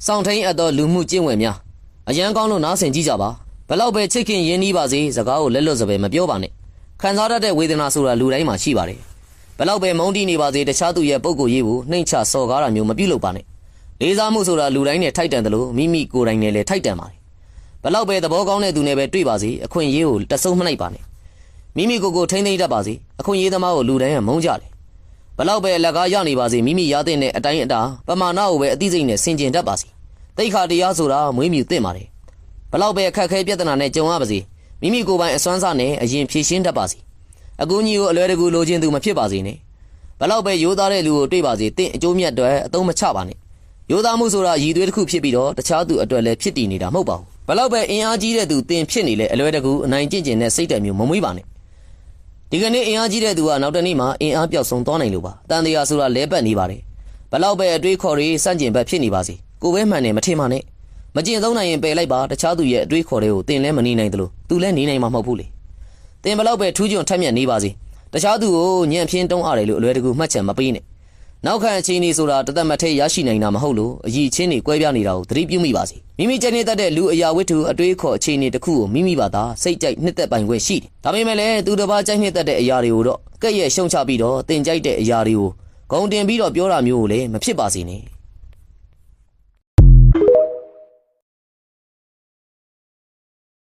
စောင့်ထိန်အပ်သောလူမှုကျင့်ဝတ်များအရန်ကောင်းလို့နားဆင်ကြည့်ကြပါဘလောက်ပဲချစ်ခင်ရင်းနှီးပါစေစကားကိုလက်လွတ်စပယ်မပြောပါနဲ့ခံစားတတ်တဲ့ဝေဒနာဆိုတာလူတိုင်းမှာရှိပါတယ်ဘလောက်ပဲမုန်းတီးနေပါစေတခြားသူရဲ့ပုံကိုယ်ရေးကိုနှိမ့်ချစော်ကားတာမျိုးမပြုလုပ်ပါနဲ့လေးစားမှုဆိုတာလူတိုင်းနဲ့ထိုက်တန်တယ်လို့မိမိကိုယ်တိုင်နဲ့လည်းထိုက်တန်ပါတယ်ဘလောက်ပဲသဘောကောင်းတဲ့သူနဲ့ပဲတွေ့ပါစေအခွင့်အရေးကိုတစုံမလိုက်ပါနဲ့မိမိကိုယ်ကိုထိမ့်သိမ့်တတ်ပါစေအခွင့်အရေးသမားကိုလူတိုင်းကမုန်းကြတယ်ဘလောက်ပဲအလကားရနေပါစေမိမိရတဲ့အတိုင်းအတာပမာဏကိုပဲအသိစိတ်နဲ့ဆင်ခြင်တတ်ပါစေတိတ်ခါတရားဆိုတာမွေးမြူသင့်ပါတယ်ဘလောက်ပဲအခက်ခဲပြဿနာနဲ့ကြုံရပါစေမိမိကိုယ်ပိုင်အစွမ်းစားနဲ့အရင်ဖြည့်ရှင်းတတ်ပါစေအကူအညီကိုအလွယ်တကူလိုချင်သူမဖြစ်ပါစေနဲ့ဘလောက်ပဲရိုးသားတဲ့လူကိုတွေ့ပါစေတင့်အကျိုးမြတ်တွေအသုံးမချပါနဲ့ရိုးသားမှုဆိုတာရည်သွေးတစ်ခုဖြစ်ပြီးတော့တခြားသူအတွက်လည်းဖြစ်တည်နေတာမဟုတ်ပါဘူးဘလောက်ပဲအင်အားကြီးတဲ့သူတင်ဖြစ်နေလေအလွယ်တကူအနိုင်ကျင့်ကျင်တဲ့စိတ်ဓာတ်မျိုးမမွေးပါနဲ့ဒီကနေ့အင်အားကြီးတဲ့သူကနောက်တနေ့မှအင်အားပြောက်ဆုံးသွားနိုင်လို့ပါတန်တရားဆိုတာလဲပတ်နေပါတယ်ဘလောက်ပဲအတွေးခေါ်တွေစန့်ကျင်ဘက်ဖြစ်နေပါစေကိုပဲမှန်တယ်မထင်ပါနဲ့မကျင်သုံးနိုင်ရင်ပယ်လိုက်ပါတခြားသူရဲ့အတွေးခေါ်တွေကိုတင်လဲမနေနိုင်သလိုသူလည်းနေနိုင်မှာမဟုတ်ဘူးလေတင်ဘလောက်ပဲထူးချွန်ထက်မြက်နေပါစေတခြားသူကိုညံ့ဖျင်းတုံးရတယ်လို့အလွယ်တကူမှတ်ချက်မပေးနဲ့နောက်ခံအခြေအနေဆိုတာတသက်မထဲရရှိနိုင်တာမဟုတ်လို့အကြီးချင်းတွေကွဲပြားနေတာကိုသတိပြုမိပါစေမိမိကျနေတတ်တဲ့လူအရာဝတ္ထုအတွေးခေါ်အခြေအနေတစ်ခုကိုမိမိဘာသာစိတ်ကြိုက်နှစ်သက်ပိုင်ခွင့်ရှိတယ်ဒါပေမဲ့လည်းသူတစ်ပါးကြိုက်နှစ်သက်တဲ့အရာတွေကိုတော့ကဲ့ရဲ့ရှုံချပြီးတော့တင်ကြိုက်တဲ့အရာတွေကိုဂုံတင်ပြီးတော့ပြောတာမျိုးကိုလည်းမဖြစ်ပါစေနဲ့